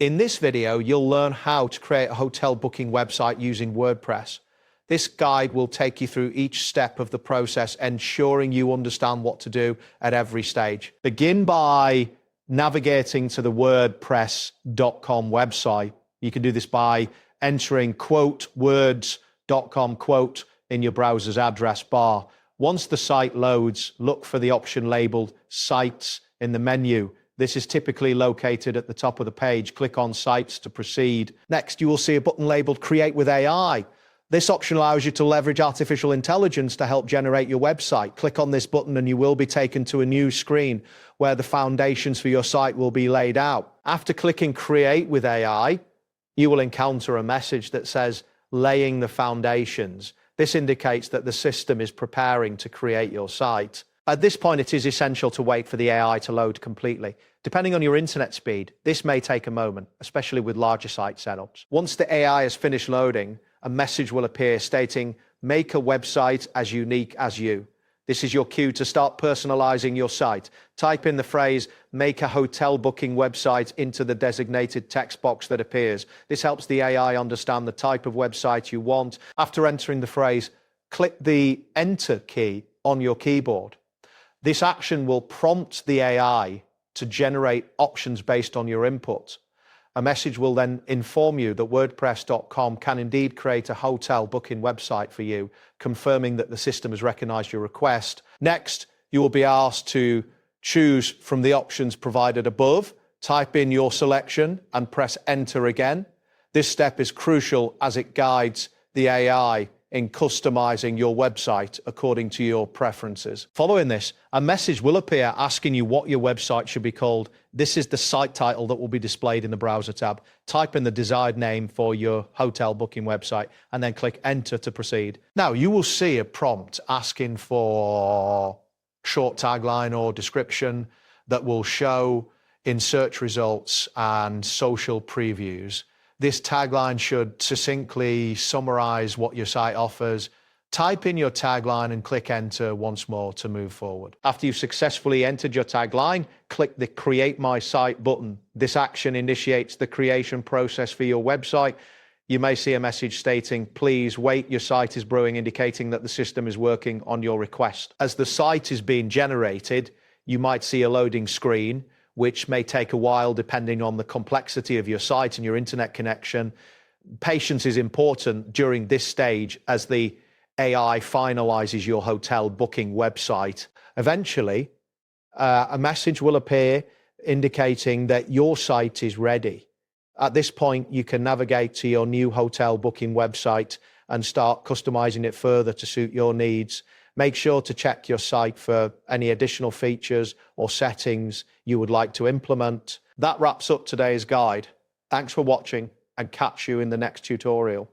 In this video, you'll learn how to create a hotel booking website using WordPress. This guide will take you through each step of the process, ensuring you understand what to do at every stage. Begin by navigating to the WordPress.com website. You can do this by entering words.com in your browser's address bar. Once the site loads, look for the option labeled Sites in the menu. This is typically located at the top of the page. Click on Sites to proceed. Next, you will see a button labeled Create with AI. This option allows you to leverage artificial intelligence to help generate your website. Click on this button and you will be taken to a new screen where the foundations for your site will be laid out. After clicking Create with AI, you will encounter a message that says Laying the Foundations. This indicates that the system is preparing to create your site. At this point, it is essential to wait for the AI to load completely. Depending on your internet speed, this may take a moment, especially with larger site setups. Once the AI has finished loading, a message will appear stating, "Make a website as unique as you." This is your cue to start personalizing your site. Type in the phrase, "Make a hotel booking website" into the designated text box that appears. This helps the AI understand the type of website you want. After entering the phrase, click the Enter key on your keyboard. This action will prompt the AI to generate options based on your input. A message will then inform you that WordPress.com can indeed create a hotel booking website for you, confirming that the system has recognized your request. Next, you will be asked to choose from the options provided above, type in your selection and press Enter again. This step is crucial as it guides the AI in customizing your website according to your preferences. Following this, a message will appear asking you what your website should be called. This is the site title that will be displayed in the browser tab. Type in the desired name for your hotel booking website and then click Enter to proceed. Now, you will see a prompt asking for short tagline or description that will show in search results and social previews. This tagline should succinctly summarize what your site offers. Type in your tagline and click Enter once more to move forward. After you've successfully entered your tagline, click the Create My Site button. This action initiates the creation process for your website. You may see a message stating, "Please wait, your site is brewing," indicating that the system is working on your request. As the site is being generated, you might see a loading screen, which may take a while depending on the complexity of your site and your internet connection. Patience is important during this stage as the AI finalizes your hotel booking website. Eventually, a message will appear indicating that your site is ready. At this point, you can navigate to your new hotel booking website and start customizing it further to suit your needs. Make sure to check your site for any additional features or settings you would like to implement. That wraps up today's guide. Thanks for watching and catch you in the next tutorial.